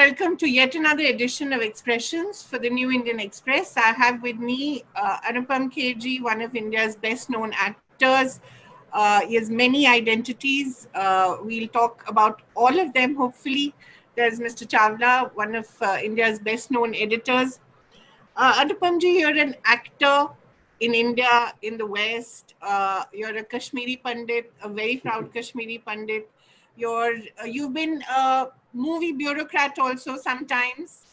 welcome to yet another edition of Expressions for the New Indian Express. I have with me Anupam Kher, one of India's best known actors. He has many identities. We'll talk about all of them, hopefully. There's Mr. Chawla, one of India's best known editors. Anupamji, you're an actor in India, in the West. You're a Kashmiri Pandit, a very proud Kashmiri Pandit. You've been a movie bureaucrat also sometimes,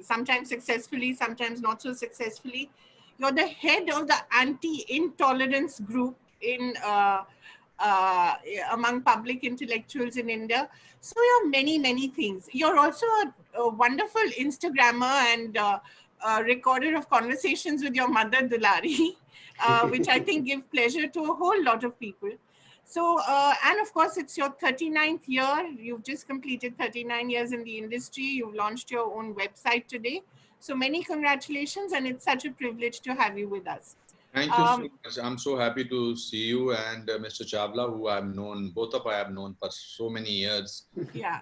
sometimes successfully, sometimes not so successfully. You're the head of the anti-intolerance group in among public intellectuals in India. So you're many, many things. You're also a wonderful Instagrammer and recorder of conversations with your mother, Dulari, which I think give pleasure to a whole lot of people. So, and of course, it's your 39th year. You've just completed 39 years in the industry. You've launched your own website today. So many congratulations, and it's such a privilege to have you with us. Thank you so much. I'm so happy to see you and Mr. Chawla, who I've known, both of us I have known for so many years. Yeah.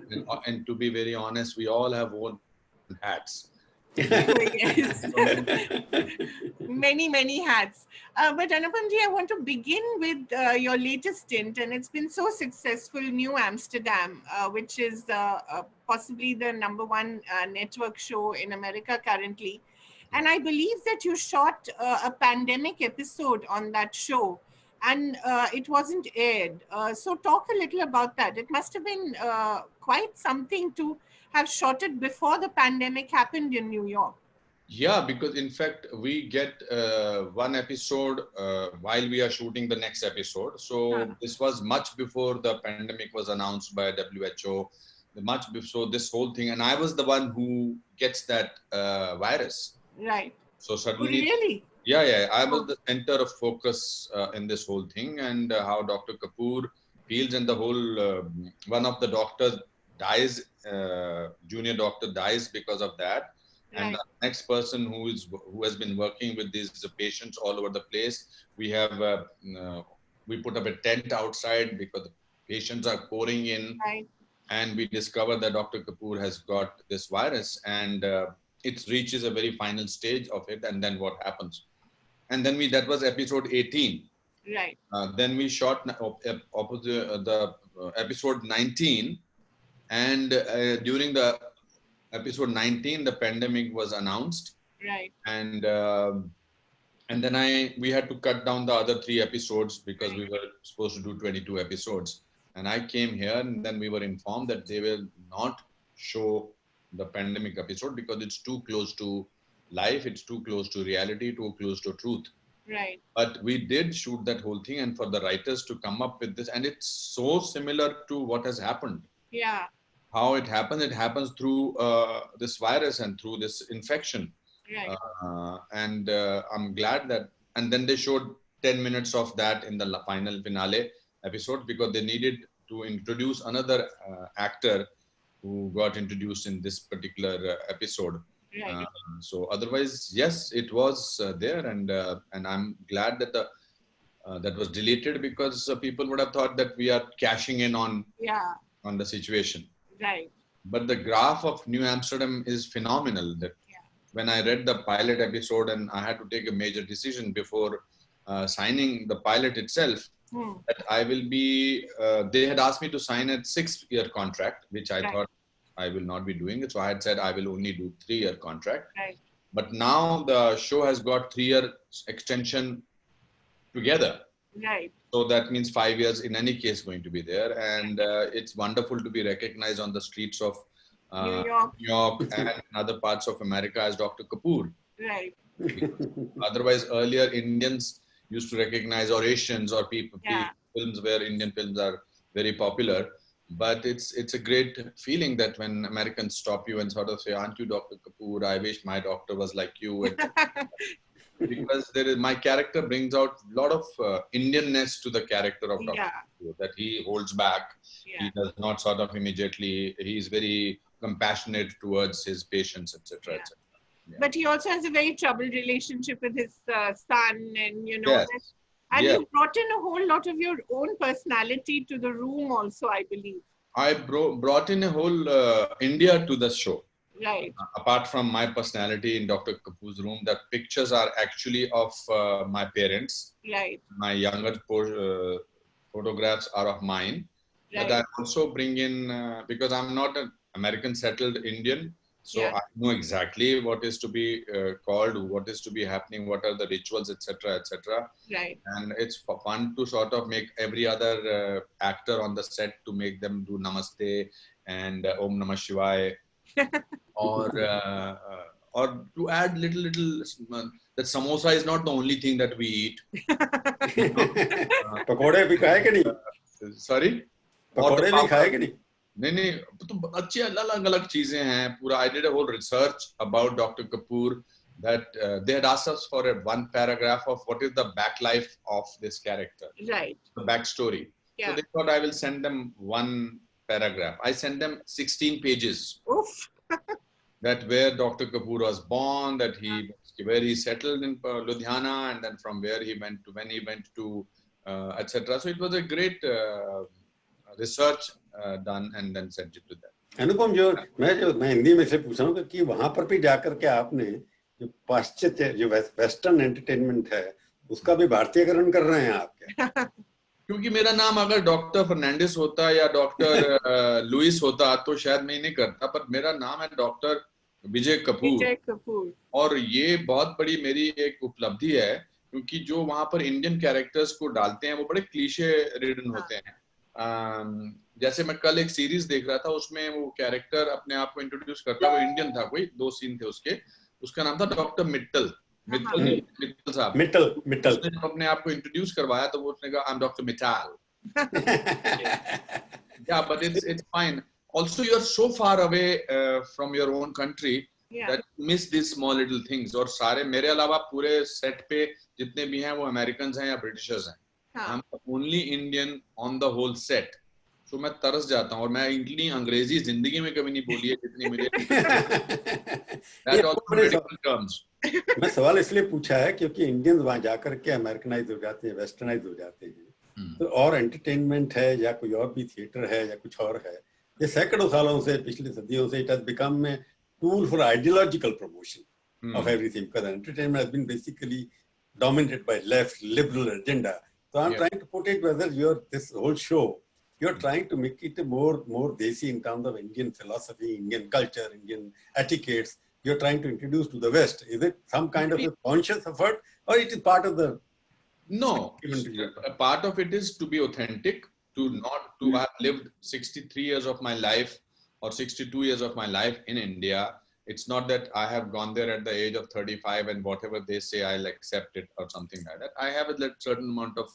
And to be very honest, we all have worn hats. Yes. Many, many hats. But Anupamji, I want to begin with your latest stint, and it's been so successful, New Amsterdam, which is possibly the #1 network show in America currently. And I believe that you shot a pandemic episode on that show, and it wasn't aired. So talk a little about that. It must have been quite something to have shot it before the pandemic happened in New York. Yeah, because in fact, we get one episode while we are shooting the next episode. So this was much before the pandemic was announced by WHO, much before this whole thing. And I was the one who gets that virus. Right. So suddenly, really? Yeah. I was the center of focus in this whole thing, and how Dr. Kapoor feels, and the whole one of the doctors dies, junior doctor dies because of that. Right. And the next person who has been working with these patients all over the place, we put up a tent outside because the patients are pouring in, right. And we discover that Dr. Kapoor has got this virus, and it reaches a very final stage of it. And then what happens? And then that was episode 18. Right. Then we shot the episode 19, and during the episode 19, the pandemic was announced. Right. And then we had to cut down the other 3 episodes because we were supposed to do 22 episodes. And I came here, and then we were informed that they will not show the pandemic episode because it's too close to life, it's too close to reality, too close to truth. Right. But we did shoot that whole thing, and for the writers to come up with this, and it's so similar to what has happened. Yeah. How it happens through this virus and through this infection. Right. And I'm glad that, and then they showed 10 minutes of that in the final finale episode because they needed to introduce another actor who got introduced in this particular episode. Right. So otherwise, yes, it was there, and I'm glad that that was deleted because people would have thought that we are cashing in on the situation. Right. But the graph of New Amsterdam is phenomenal. That when I read the pilot episode, and I had to take a major decision before signing the pilot itself, that I will be. They had asked me to sign a 6-year contract, which I thought I will not be doing it. So I had said I will only do 3-year contract. Right. But now the show has got 3-year extension together. Right. So that means 5 years in any case going to be there. And it's wonderful to be recognized on the streets of New York and other parts of America as Dr. Kapoor. Right. Otherwise, earlier Indians used to recognize, or Asians, or people films where Indian films are very popular. But it's a great feeling that when Americans stop you and sort of say, "Aren't you Dr. Kapoor? I wish my doctor was like you." Because my character brings out a lot of Indianness to the character of Dr. Kapoor, that he holds back. He does not sort of immediately. He is very compassionate towards his patients, etc., etc. But he also has a very troubled relationship with his son, and and you brought in a whole lot of your own personality to the room also, I believe. I brought in a whole India to the show. Right. Apart from my personality in Dr. Kapoor's room, that pictures are actually of my parents. Right. My younger photographs are of mine. Right. But I also bring in, because I'm not an American settled Indian, so I know exactly what is to be called, what is to be happening, what are the rituals, etc., etc. Right. And it's fun to sort of make every other actor on the set to make them do Namaste and Om Namah Shivaya. Or to add little that samosa is not the only thing that we eat. पकोड़े भी खाए कि नहीं? Sorry? पकोड़े भी खाए कि नहीं? नहीं तो अच्छी अलग अलग चीजें हैं पूरा. I did a whole research about Dr. Kapoor that they had asked us for one paragraph of what is the back life of this character, right? The backstory. So they thought I will send them one paragraph. I sent them 16 pages. Oof. That where Dr. Kapoor was born, that where he settled in Ludhiana, and then from where he went to when he went to etc. So it was a great research done and then sent it to them. अनुपम, मैं हिंदी में से पूछ रहा हूँ कि वहां पर भी जाकर के आपने जो पाश्चात्य जो वेस्टर्न एंटरटेनमेंट है उसका भी भारतीयकरण कर रहे हैं आप क्या? क्योंकि मेरा नाम अगर डॉक्टर फर्नांडिस होता या डॉक्टर लुइस होता तो शायद मैं नहीं करता, पर मेरा नाम है डॉक्टर विजय कपूर. और ये बहुत बड़ी मेरी एक उपलब्धि है क्योंकि जो वहां पर इंडियन कैरेक्टर्स को डालते हैं वो बड़े क्लीशे रिडन होते हैं. जैसे मैं कल एक सीरीज देख रहा था, उसमें वो कैरेक्टर अपने आप को इंट्रोड्यूस करता, वो इंडियन था, कोई 2 सीन थे उसके, उसका नाम था डॉक्टर मित्तल साहब. मित्तल उसने जब अपने आप को इंट्रोड्यूस करवाया तो वो उसने कहा I am doctor Mittal. Yeah, but it's fine. Also, you are so far away from your own country that you miss these small little things. और सारे मेरे अलावा पूरे सेट पे जितने भी हैं वो अमेरिकन्स हैं या ब्रिटिशर्स हैं. I'm the only Indian on the whole set. So मैं तरस जाता हूँ और मैं इतनी अंग्रेजी जिंदगी में कभी नहीं बोली है जितनी मेरे. That also medical terms. मैं सवाल इसलिए पूछा है क्योंकि इंडियंस वहां जाकर के अमेरिकनाइज हो जाते हैं, वेस्टर्नाइज हो जाते हैं, तो और एंटरटेनमेंट है या कोई और भी थिएटर है या कुछ और है, ये सैकड़ों सालों से, पिछली सदियों से, it has become a tool for ideological promotion of everything, because entertainment has been basically dominated by left liberal agenda. So I'm trying to put it whether this whole show you're trying to make it more desi in terms of Indian philosophy, Indian culture, Indian etiquettes. You're trying to introduce to the West. Is it some kind of a conscious effort, or it is part of the? No, a part of it is to be authentic. To have lived 63 years of my life or 62 years of my life in India. It's not that I have gone there at the age of 35 and whatever they say I'll accept it or something like that. I have a certain amount of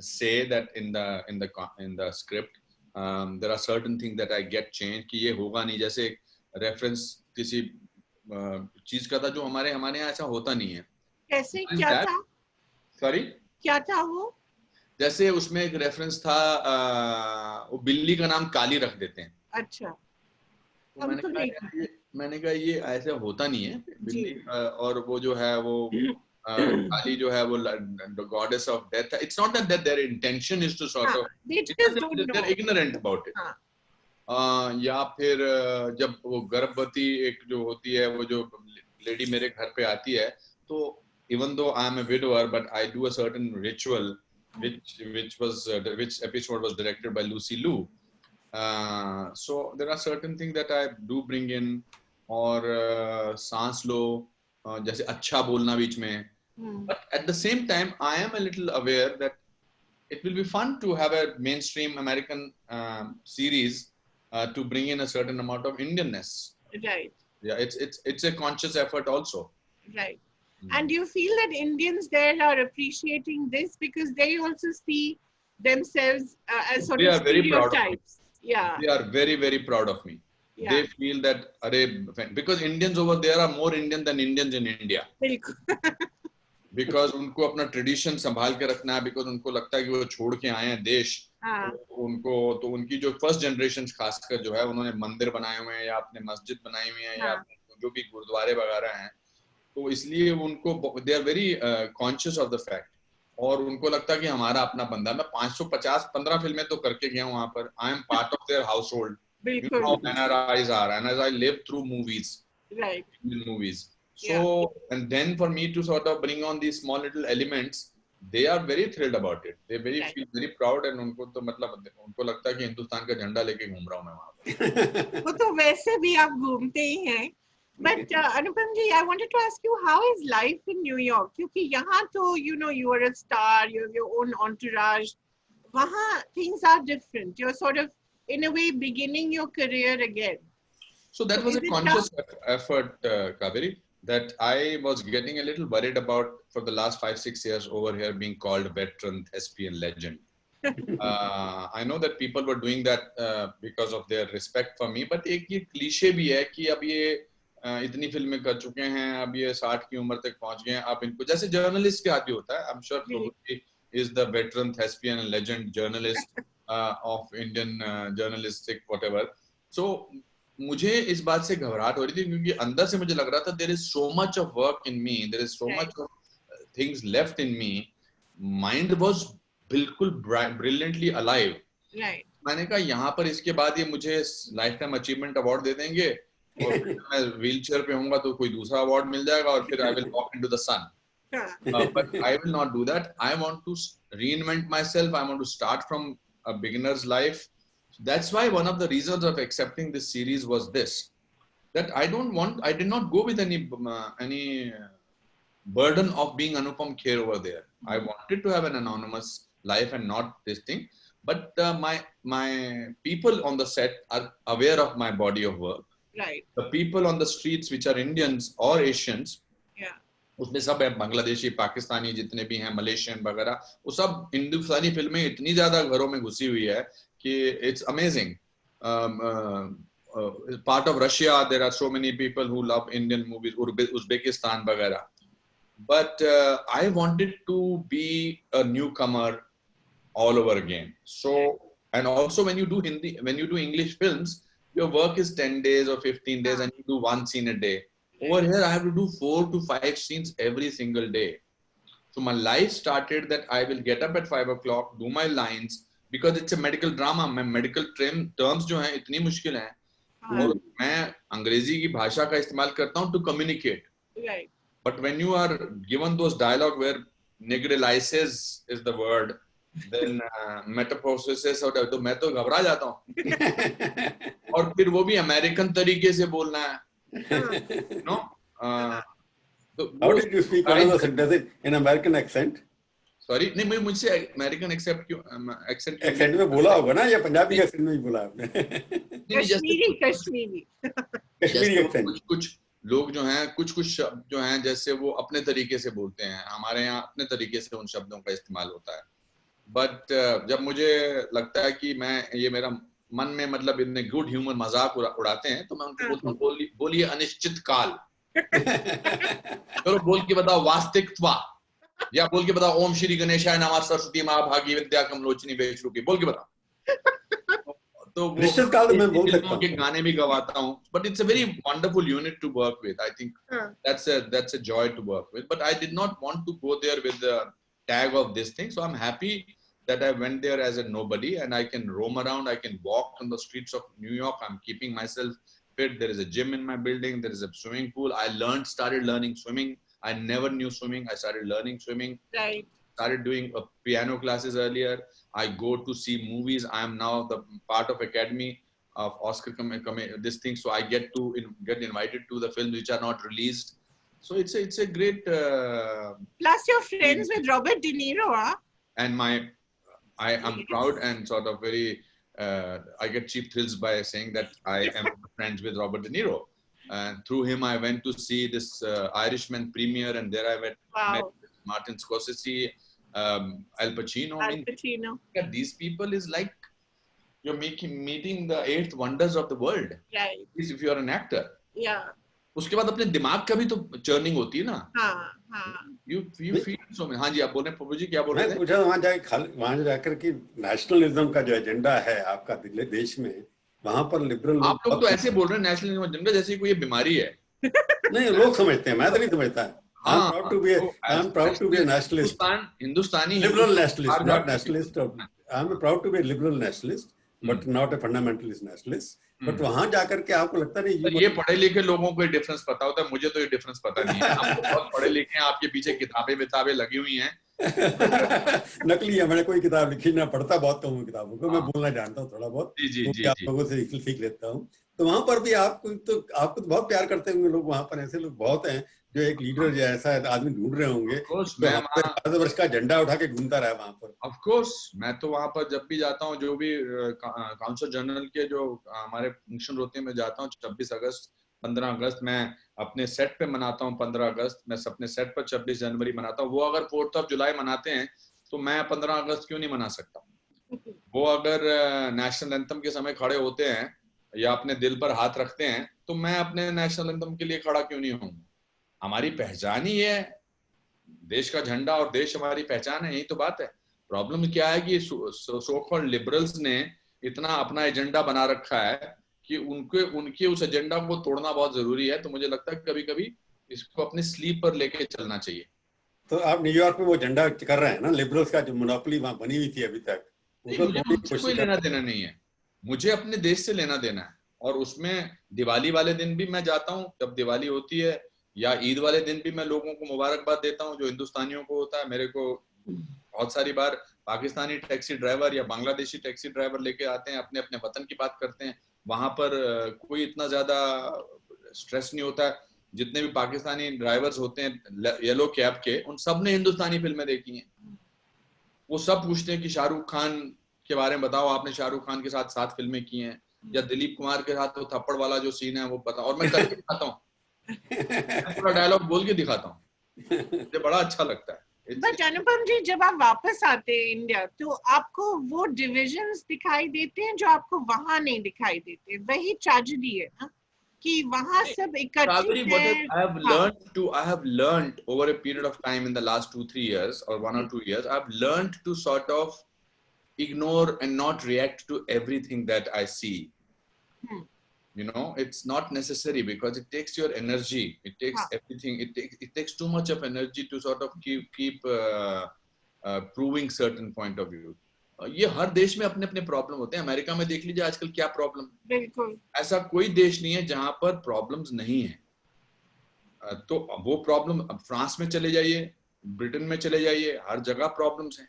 say that in the script. There are certain things that I get changed कि ये होगा नहीं, जैसे reference किसी चीज का था जो हमारे यहाँ ऐसा होता नहीं है. कैसे? क्या था? Sorry? क्या था वो? जैसे उसमें एक रेफरेंस था, वो बिल्ली का नाम काली रख देते हैं. अच्छा. तो मैंने कहा ये ऐसा होता नहीं है. बिल्ली और वो जो है वो काली जो है वो goddess of death. It's not that their intention is to sort of, they're ignorant about it. या फिर जब वो गर्भवती एक जो होती है, वो जो लेडी मेरे घर पे आती है, तो even though I am a widower, but I do a certain ritual which episode was directed by Lucy Liu. So there are certain things that I do bring in, और सांस लो, जैसे अच्छा बोलना बीच में. But at the same time, I am a little aware that it will be fun to have a mainstream American series to bring in a certain amount of Indianness. Right. Yeah, it's a conscious effort also. Right. And do you feel that Indians there are appreciating this because they also see themselves as sort of stereotypes? Yeah. They are very, very proud of me. Yeah. They feel that, because Indians over there are more Indian than Indians in India. Because उनको अपना tradition संभाल के रखना है, because उनको लगता है कि वो छोड़ के आए हैं देश. तो उनकी जो फर्स्ट जनरेशन खासकर जो है, उन्होंने मंदिर बनाए हुए हैं या अपने मस्जिद बनाई हुई हैं या जो भी गुरुद्वारे वगैरह हैं, तो इसलिए उनको they are very conscious of the fact. और उनको लगता है कि हमारा अपना बंदा। मैं 550-15 फिल्में तो करके गया हूँ वहां पर। I am part of their house hold. You know how NRIs are, and as I live through movies, right, movies. So, and then for me to sort of bring on these small little elements, they are very thrilled about it. They feel very proud, and उनको तो मतलब उनको लगता है कि हिंदुस्तान का झंडा लेके घूम रहा हूँ मैं वहाँ पे। वो तो वैसे भी आप घूमते ही हैं। But Anupam ji, I wanted to ask you, how is life in New York? क्योंकि यहाँ तो you are a star, you have your own entourage. वहाँ things are different. You're sort of in a way beginning your career again. So that was a conscious effort, Kaveree, that I was getting a little worried about for the last 5-6 years over here being called veteran thespian legend. I know that people were doing that because of their respect for me, but एक ये cliché भी है कि अब ये इतनी फिल्में कर चुके हैं, अब ये 60 की उम्र तक पहुंच गए हैं, अब इनको जैसे जर्नलिस्ट के आदि होता है। I'm sure Prabhu is the veteran thespian and legend journalist of Indian journalistic whatever. So मुझे इस बात से घबराहट हो रही थी क्योंकि अंदर से मुझे लग रहा था there is so much of work in me, there is so much of things left in me. Mind was बिल्कुल brilliantly alive. मैंने कहा यहाँ पर इसके बाद ये मुझे लाइफ टाइम अचीवमेंट अवार्ड दे देंगे और मैं व्हील चेयर पे होऊंगा तो कोई दूसरा अवार्ड मिल जाएगा और फिर I will walk into the sun. But I will not do that. I want to reinvent myself. I want to start from a beginner's life. That's why one of the reasons of accepting this series was this, that I did not go with any burden of being Anupam Kher over there. I wanted to have an anonymous life and not this thing. But my people on the set are aware of my body of work. Right. The people on the streets, which are Indians or Asians, उसमें सब है, बांग्लादेशी, पाकिस्तानी जितने भी हैं, Malaysian वगैरह, वो सब हिंदुस्तानी फिल्में इतनी ज्यादा घरों में घुसी हुई है कि it's amazing. Part of Russia, there are so many people who love Indian movies, Uzbekistan वगैरह. But I wanted to be a newcomer all over again. So, and also when you do English films, your work is 10 days or 15 days and you do one scene a day. Over here, I have to do 4 to 5 scenes every single day. So my life started that I will get up at 5 o'clock, do my lines, because it's a medical drama. My medical terms जो हैं इतनी मुश्किल हैं, और मैं अंग्रेजी की भाषा का इस्तेमाल करता हूँ to communicate. Right. But when you are given those dialogue where negrilisis is the word, then metamorphosis और तो मैं तो घबरा जाता हूँ. और फिर वो भी अमेरिकन तरीके से बोलना है. No. How did you speak another sentence in American accent? Sorry, नहीं मुझसे American accent में बोला होगा ना या पंजाबी accent में ही बोला आपने? कश्मीरी accent. कुछ लोग जो हैं कुछ शब्द जो हैं जैसे वो अपने तरीके से बोलते हैं, हमारे यहाँ अपने तरीके से उन शब्दों का इस्तेमाल होता है. But जब मुझे लगता है कि ये मेरा मन में मतलब इतने गुड ह्यूमर मजाक उड़ाते हैं तो मैं उनको बोलता हूँ बोलिए अनिश्चित काल. चलो बोल के बताओ वास्तविकता, या बोल के बताओ ओम श्री गणेशाय नमः सरस्वती माँ भागी विद्या कमलोचनी बेशरूपी, बोल के बताओ. तो निश्चित काल में बोल सकता हूँ, के गाने भी गवाता हूँ. But it's a very wonderful unit to work with. I think that's a joy to work with. But I did not want to go there with the tag of this thing. So I'm happy that I went there as a nobody and I can roam around. I can walk on the streets of New York. I'm keeping myself fit. There is a gym in my building. There is a swimming pool. I started learning swimming. I never knew swimming. I started learning swimming. Right. Started doing piano classes earlier. I go to see movies. I am now the part of Academy of Oscar this thing. So I get get invited to the films which are not released. So it's a great. Plus, you're friends with Robert De Niro, huh? And I am proud and sort of very. I get cheap thrills by saying that I am friends with Robert De Niro. And through him, I went to see this Irishman premiere, and there I met Martin Scorsese, Al Pacino. These people is like you're meeting the 8th wonders of the world. Right. If you are an actor. Yeah. उसके बाद अपने दिमाग का भी तो churning होती है ना. हाँ. You feel so many. हाँ जी, आप बोल रहे हैं प्रभु जी, क्या बोल रहे थे? मैं पूछा वहाँ जाकर कि नेशनलिज्म का जो एजेंडा है आपका देश में, वहाँ पर लिबरल आप लोग तो ऐसे बोल रहे हैं नेशनलिज्म एजेंडा जैसे कोई बीमारी है. नहीं, लोग समझते हैं, मैं तो नहीं समझता. I'm proud to be a nationalist. Hindustani liberal nationalist, not nationalist. I'm proud to be a liberal nationalist, but not a fundamentalist nationalist. But वहां जाकर के आपको लगता नहीं ये पढ़े लिखे लोगों को डिफरेंस पता होता है, मुझे तो ये डिफरेंस पता नहीं है। आप बहुत पढ़े लिखे हैं, आपके पीछे किताबें लगी हुई हैं। नकली है, मैंने कोई किताब लिखी ना, पढ़ता बहुत कम हूँ किताबों को, मैं बोलना जानता हूँ थोड़ा बहुत, आप लोगों से सीख लेता हूँ। तो वहां पर भी आपको तो बहुत प्यार करते होंगे लोग, वहां पर ऐसे लोग बहुत हैं जो एक लीडर जैसा आदमी ढूंढ रहे होंगे, तो वर्ष का झंडा उठा के घूमता रहा वहां पर। ऑफ कोर्स मैं तो वहां पर जब भी जाता हूँ, जो भी काउंसिल जनरल के जो हमारे फंक्शन होते हैं, मैं जाता हूँ 26 अगस्त 15 अगस्त मैं अपने सेट पे मनाता हूँ, 15 अगस्त मैं अपने सेट पर 26 जनवरी मनाता हूँ। वो अगर 4th ऑफ जुलाई मनाते हैं तो मैं 15 अगस्त क्यों नहीं मना सकता? वो अगर नेशनल एंथम के समय खड़े होते हैं या अपने दिल पर हाथ रखते हैं तो मैं अपने नेशनल एंथम के लिए खड़ा क्यों नहीं हूँ? हमारी पहचान ही है देश का झंडा, और देश हमारी पहचान है, यही तो बात है। प्रॉब्लम क्या है कि सो कॉल्ड लिबरल्स ने इतना अपना एजेंडा बना रखा है कि उनके उस एजेंडा को तोड़ना बहुत जरूरी है। तो मुझे लगता है कभी कभी इसको अपने स्लीप पर लेके चलना चाहिए। तो आप न्यूयॉर्क में वो झंडा कर रहे हैं ना, लिबरल्स का जो मोनोपोली वहां बनी हुई थी अभी तक, मुझे कोई लेना देना नहीं है, मुझे अपने देश से लेना देना है। और उसमें दिवाली वाले दिन भी मैं जाता हूँ, जब दिवाली होती है, या ईद वाले दिन भी मैं लोगों को मुबारकबाद देता हूँ जो हिंदुस्तानियों को होता है। मेरे को बहुत सारी बार पाकिस्तानी टैक्सी ड्राइवर या बांग्लादेशी टैक्सी ड्राइवर लेके आते हैं, अपने अपने वतन की बात करते हैं। वहां पर कोई इतना ज्यादा स्ट्रेस नहीं होता है। जितने भी पाकिस्तानी ड्राइवर्स होते हैं येलो कैब के, उन सब ने हिंदुस्तानी फिल्में देखी हैं। वो सब पूछते हैं कि शाहरुख खान के बारे में बताओ, आपने शाहरुख खान के साथ 7 फिल्में की हैं, या दिलीप कुमार के साथ वो थप्पड़ वाला जो सीन है वो बताओ, और मैं करके दिखाता हूँ, पूरा डायलॉग बोल के दिखाता हूँ, मुझे बड़ा अच्छा लगता है। बट अनुपम जी, जब आप वापस आते हैं इंडिया तो आपको वो डिविजन्स दिखाई देते हैं जो आपको वहां नहीं दिखाई देते। वही ट्रेजेडी है ना कि वहां सब इकट्ठे हैं। I have learned over a period of time in the last 2-3 years or 1 or 2 years, I've learned to sort of ignore and not react to everything that I see. You know, it's not necessary because it takes your energy. It takes everything. It takes too much of energy to sort of keep proving certain point of view. ये हर देश में अपने अपने problem होते हैं। America में देख लीजिए आजकल क्या प्रॉब्लम। बिल्कुल ऐसा कोई देश नहीं है जहां पर प्रॉब्लम्स नहीं है। तो वो प्रॉब्लम अब फ्रांस में चले जाइए, ब्रिटेन में चले जाइए, हर जगह प्रॉब्लम्स हैं।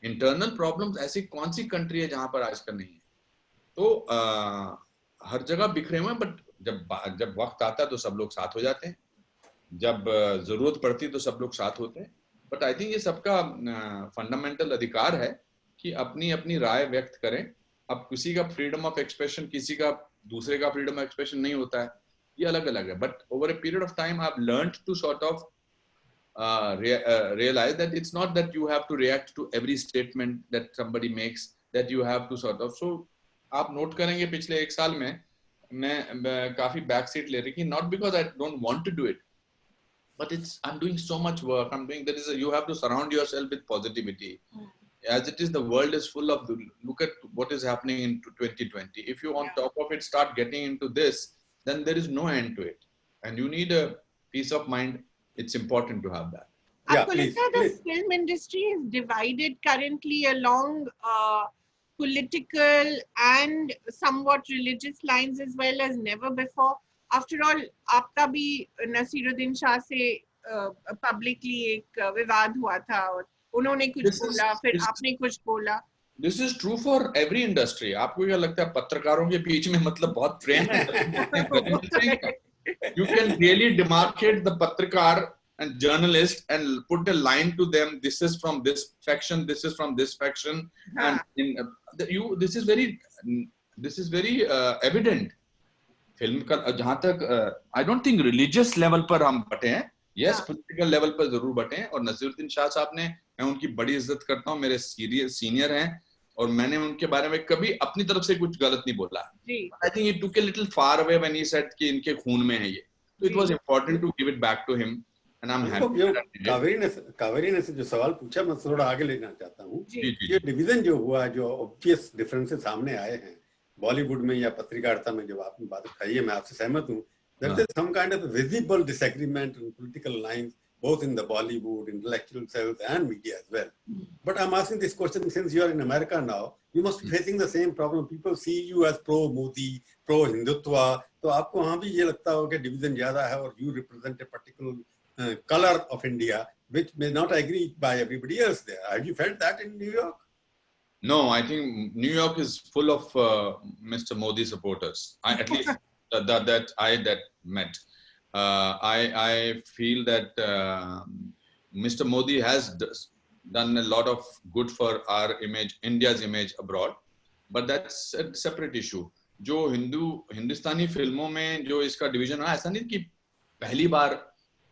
इंटरनल प्रॉब्लम्स ऐसी कौन सी कंट्री है जहां पर आजकल नहीं है? तो हर जगह बिखरे हुए हैं। बट जब वक्त आता है तो सब लोग साथ हो जाते हैं, जब जरूरत पड़ती है तो सब लोग साथ होते हैं। बट आई थिंक ये सबका फंडामेंटल अधिकार है कि अपनी अपनी राय व्यक्त करें। अब किसी का फ्रीडम ऑफ एक्सप्रेशन, किसी का दूसरे का फ्रीडम ऑफ एक्सप्रेशन नहीं होता है, ये अलग अलग है। But over a period of time I have learned to sort of realize that it's not that you have to react to every statement that somebody makes, that you have to sort of, so आप note करेंगे पिछले 1 साल में मैं काफी back seat ले रही थी, not because I don't want to do it, but it's I'm doing so much work. I'm doing that is you have to surround yourself with positivity. As it is, the world is full of, look at what is happening in 2020. If you on top of it start getting into this, then there is no end to it, and you need a peace of mind. It's important to have that. आपको लगता है the film industry is divided currently along political and somewhat religious lines as well as never before? After all, आपका भी नसीरुद्दीन शाह से publicly एक विवाद हुआ था और उन्होंने कुछ बोला, फिर आपने कुछ बोला। This is true for every industry. आपको क्या लगता है पत्रकारों के बीच में मतलब बहुत प्रेम है? You can really demarcate the patrikar and journalist and put a line to them. This is from this faction. This is from this faction, and this is very evident. Film का जहाँ तक I don't think religious level पर हम बटे हैं. Yes, political level पर जरूर बटे हैं। और नसीरुद्दीन शाह साहब ने, मैं उनकी बड़ी इज्जत करता हूँ, मेरे सीनियर हैं, और मैंने उनके बारे में कभी अपनी तरफ से कुछ गलत नहीं बोला। I think he took a little far away when he said कि इनके खून में है ये। So it was important to give it back to him, and I'm happy. Kaveri ने जो सवाल पूछा मैं थोड़ा आगे लेना चाहता हूँ। ये डिवीजन जो हुआ, जो ऑब्वियस डिफरेंसेस सामने आए हैं बॉलीवुड में या पत्रकारिता में, जो आपने बात कही है मैं आपसे सहमत हूँ। There is some kind of visible disagreement on political lines both in the Bollywood, intellectual cells, and media as well. But I'm asking this question since you are in America now, you must be facing the same problem. People see you as pro-Modi, pro-Hindutva. तो आपको वहाँ भी ये लगता हो कि division ज़्यादा है और you represent a particular color of India, which may not agree by everybody else there. Have you felt that in New York? No, I think New York is full of Mr. Modi supporters. At least that I met. I feel that Mr. Modi has done a lot of good for our image, India's image abroad, but that's a separate issue. जो हिंदुस्तानी फिल्मों में जो इसका division है, ऐसा नहीं कि पहली बार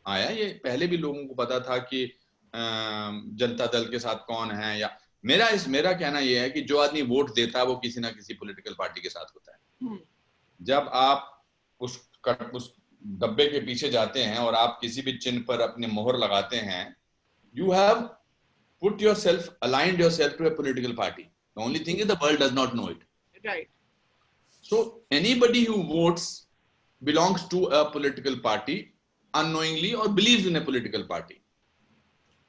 आया, ये पहले भी लोगों को पता था कि जनता दल के साथ कौन है, या मेरा कहना ये है कि जो आदमी वोट देता है वो किसी ना किसी पॉलिटिकल पार्टी के साथ होता है. जब आप उस डब्बे के पीछे जाते हैं और आप किसी भी चिन्ह पर अपने मोहर लगाते हैं, you have put yourself, aligned yourself to a political party. The only thing is the world does not know it. Right. So anybody who votes belongs to a political party unknowingly or believes in a political party.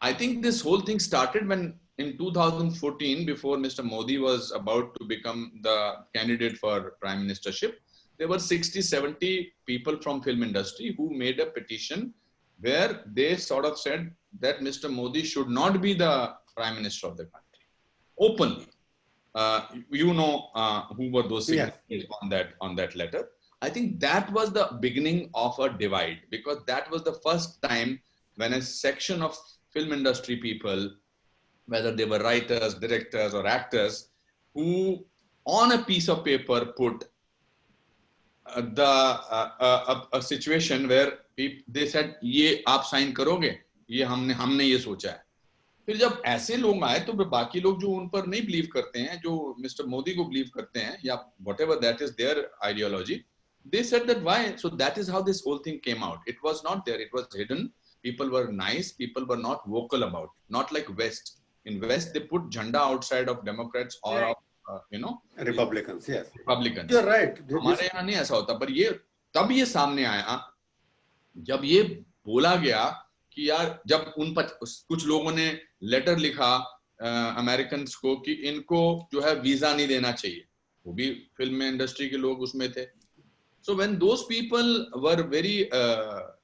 I think this whole thing started when in 2014, before Mr. Modi was about to become the candidate for prime ministership, there were 60-70 people from film industry who made a petition where they sort of said that Mr. Modi should not be the prime minister of the country openly. Who were those signatories on that letter. I think that was the beginning of a divide, because that was the first time when a section of film industry people, whether they were writers, directors, or actors, who on a piece of paper put a situation where they said, ये आप sign करोगे, ये हमने ये सोचा है. फिर जब ऐसे लोग आए तो बाकी लोग जो उन पर नहीं बिलीव करते हैं, जो मिस्टर मोदी को बिलीव करते हैं, या whatever that is their ideology, they said that why? So that is how this whole thing came out. It was not there, it was hidden. People were nice, people were not vocal about it. Not like West. In West, they put jhanda outside of Democrats or of, Republicans. Yes, Republicans. You're right. हमारे यहाँ नहीं ऐसा होता, पर ये तब ये सामने आया जब ये बोला गया कि यार, जब कुछ लोगों ने लेटर लिखा अमेरिकन्स को कि इनको जो है वीजा नहीं देना चाहिए, वो भी फिल्म इंडस्ट्री के लोग उसमें थे. So when those people were very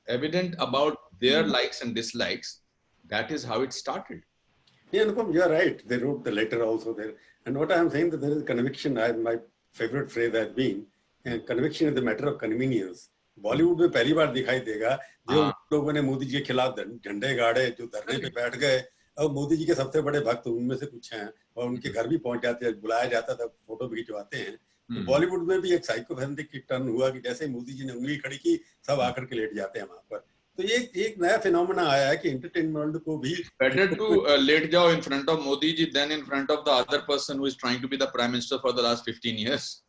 evident about their likes and dislikes, that is how it started. Yeah, Anupam, you're right. They wrote the letter also there. And what I'm saying that there is conviction. My favorite phrase has been, conviction is a matter of convenience. Bollywood में पहली बार दिखाई देगा जो लोगों ने मोदी जी के खिलाफ झंडे गाड़े, जो धरने पे बैठ गए, और मोदी जी के सबसे बड़े भक्त उनमें से कुछ हैं, और उनके घर भी पहुंच जाते हैं, बुलाया जाता था, फोटो भी खिंचवाते हैं. तो बॉलीवुड में भी एक साइकोफेनेटिक की टर्न हुआ कि जैसे मोदी जी ने उंगली खड़ी की, सब आकर के लेट जाते हैं वहां पर. तो ये एक नया फिनोमेना आया है कि एंटरटेनमेंट वर्ल्ड को भी better to लेट जाओ in front of Modi ji than in front of the other person who is trying to be the prime minister for the last 15 years.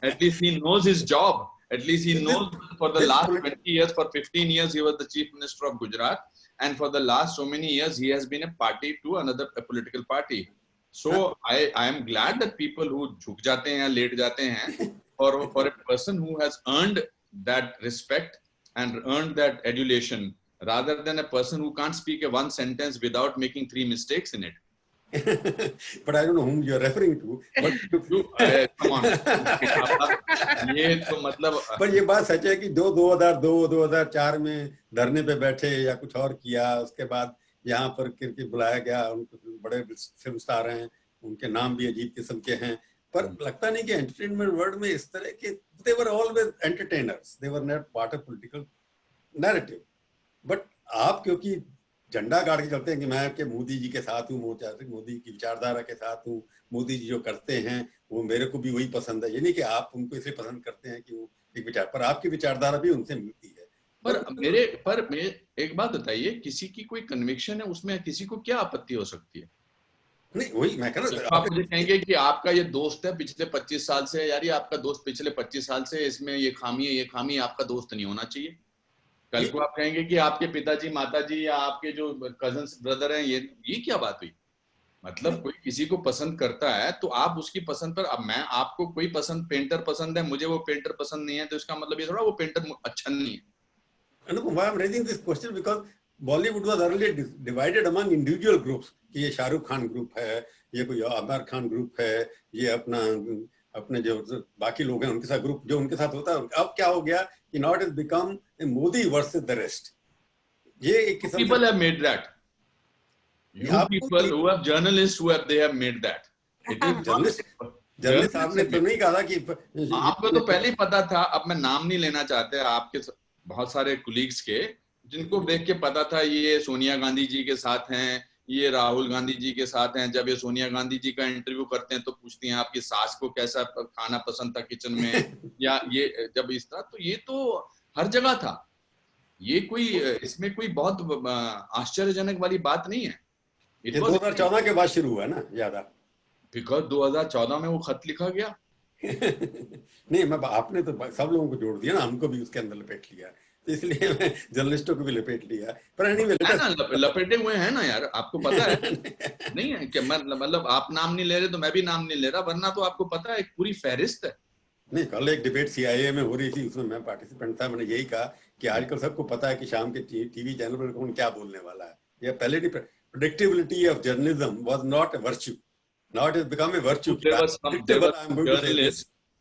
At least he knows his job. At least he knows for the last 20 years, for 15 years, he was the chief minister of Gujarat. And for the last so many years, he has been a party to a political party. So I am glad that people who झुक जाते हैं, late जाते हैं, for a person who has earned that respect and earned that adulation, rather than a person who can't speak a one sentence without making 3 mistakes in it. But I don't know whom you're referring to. But come on. ये तो मतलब. पर ये बात सच है कि 2004 में धरने पे बैठे या कुछ और किया, उसके बाद यहाँ पर क्रिकेट बुलाया गया, उनको बड़े फिल्म स्टार हैं, उनके नाम भी अजीब किस्म के हैं, पर लगता नहीं कि एंटरटेनमेंट वर्ल्ड में इस तरह के, they were always entertainers, they were not part of political narrative. But आप क्योंकि झंडा गाड़ के चलते हैं कि मैं के मोदी जी के साथ हूँ, मोदी की विचारधारा के साथ हूँ, मोदी जी जो करते हैं वो मेरे को भी वही पसंद है, ये नहीं कि आप उनको इसलिए पसंद करते हैं कि वो एक विचार, पर आपकी विचारधारा भी उनसे मिलती है. पर एक बात बताइए, किसी की कोई कन्विक्शन है उसमें किसी को क्या आपत्ति हो सकती है? नहीं, वही मैं कह रहा हूँ. आप मुझे कहेंगे कि आपका ये दोस्त है पिछले 25 साल से, यार ये आपका दोस्त पिछले 25 साल से, इसमें ये खामी है, ये खामी, आपका दोस्त नहीं होना चाहिए. कल को आप कहेंगे कि आपके पिताजी, माताजी या आपके जो कजन्स ब्रदर हैं, ये क्या बात हुई? मतलब कोई किसी को पसंद करता है तो आप उसकी पसंद पर, अब मैं आपको कोई पेंटर पसंद है, मुझे वो पेंटर पसंद नहीं है, तो इसका मतलब ये थोड़ा वो पेंटर अच्छा नहीं है. Anupam, why I'm raising this question because Bollywood was earlier divided among individual groups कि ये शाहरुख खान ग्रुप है, ये कोई आमिर खान ग्रुप है, ये अपने जो बाकी लोग हैं उनके साथ ग्रुप जो उनके साथ होता है. अब क्या हो गया कि now it has become a Modi versus the rest. ये एक किस्म people have made that. You people who have journalists who have they have made that. It is journalist आपने तो नहीं कहा कि आपको तो पहले ही पता था. अब मैं नाम नहीं लेना चाहते आपके बहुत सारे कुलीग्स के जिनको देख के पता था ये सोनिया गांधी जी के साथ हैं, ये राहुल गांधी जी के साथ हैं. जब ये सोनिया गांधी जी का इंटरव्यू करते हैं तो पूछती हैं आपकी सास को कैसा खाना पसंद था किचन में या ये जब इस तरह. तो ये तो हर जगह था. ये कोई इसमें कोई बहुत आश्चर्यजनक वाली बात नहीं है. 2014 के बाद शुरू हुआ ना ज्यादा. बिकॉज 2014 में वो खत लिखा गया. नहीं मैं आपने तो सब लोगों को जोड़ दिया ना, हमको भी उसके अंदर लपेट लिया, तो इसलिए मैं जर्नलिस्टों को भी लपेट लिया. पर लपेटे हुए हैं ना यार, आपको पता है नहीं है कि मतलब आप नाम नहीं ले रहे तो मैं भी नाम नहीं ले रहा, वरना तो आपको पता है एक पूरी फहरिस्त है. नहीं कल एक डिबेट CIA में हो रही थी, उसमें मैं पार्टिसिपेंट था. मैंने यही कहा कि आजकल सबको पता है कि शाम के टीवी चैनल पर कौन क्या बोलने वाला है. ये पहले predictability of journalism was not a virtue. Now it has become a virtue.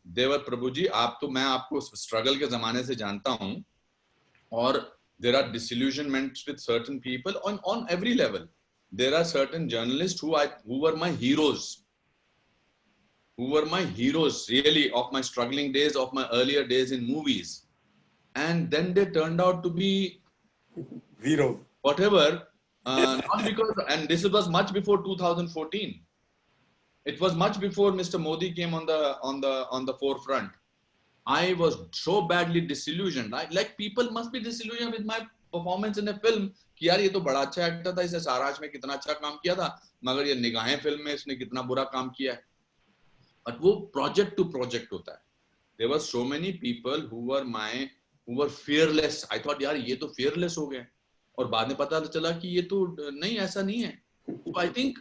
देवर प्रभु जी, आप तो मैं आपको स्ट्रगल के जमाने से जानता हूं और there are disillusionments with certain people on every level. There are certain journalists who were my heroes. Who were my heroes really of my struggling days, of my earlier days in movies. And then they turned out to be zero. Whatever. Not because, and this was much before 2014. It was much before Mr. Modi came on the forefront. I was so badly disillusioned. Like people must be disillusioned with my performance in a film. कि यार ये तो बड़ा अच्छा actor था, इसे सारांश में कितना अच्छा काम किया था, मगर ये निगाहें फिल्म में इसने कितना बुरा काम किया है. But वो project to project होता है. There were so many people who were fearless. I thought यार ये तो fearless हो गए, और बाद में पता चला कि ये तो नहीं, ऐसा नहीं है. तो आई थिंक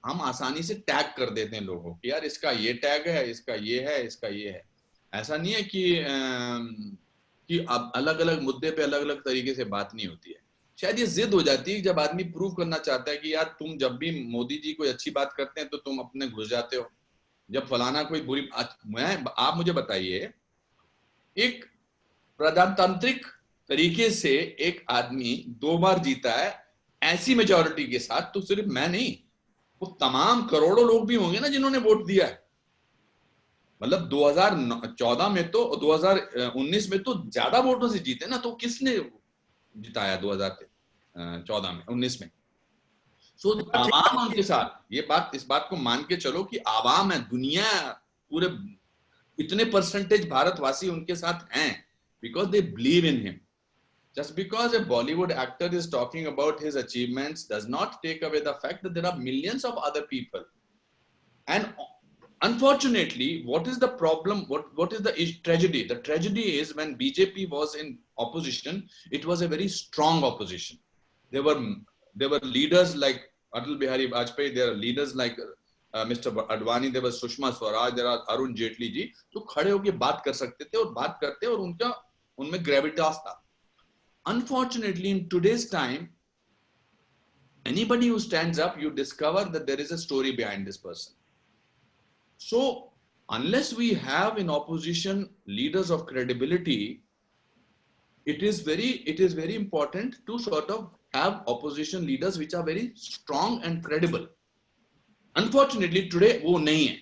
हम आसानी से टैग कर देते हैं लोगों कि यार इसका ये टैग है, इसका ये है, इसका ये है. ऐसा नहीं है कि अब अलग अलग मुद्दे पे अलग अलग तरीके से बात नहीं होती है. शायद ये जिद हो जाती है जब आदमी प्रूव करना चाहता है कि यार तुम जब भी मोदी जी कोई अच्छी बात करते हैं तो तुम अपने घुस जाते हो, जब फलाना कोई बुरी. आप मुझे बताइए, एक प्रजातांत्रिक तरीके से एक आदमी 2 बार जीता है ऐसी मेजॉरिटी के साथ, तो सिर्फ मैं नहीं, वो तमाम करोड़ों लोग भी होंगे ना जिन्होंने वोट दिया है. मतलब 2014 में तो 2019 में तो ज्यादा वोटों से जीते ना, तो किसने जिताया 2014 में 19 में? सो आवाम उनके साथ. इस बात को मान के चलो कि आवाम है, दुनिया पूरे इतने परसेंटेज भारतवासी उनके साथ हैं because they believe in him. Just because a Bollywood actor is talking about his achievements does not take away the fact that there are millions of other people. And unfortunately, what is the problem? What is the tragedy? The tragedy is when BJP was in opposition, it was a very strong opposition. There were leaders like Atal Bihari Vajpayee, there are leaders like Mr. Advani, there was Sushma Swaraj, there are Arun Jaitley ji, जो खड़े होके बात कर सकते थे और बात करते और उनमें gravitas था. Unfortunately, in today's time, anybody who stands up, you discover that there is a story behind this person. So, unless we have in opposition leaders of credibility, it is very important to sort of have opposition leaders which are very strong and credible. Unfortunately, today वो नहीं है.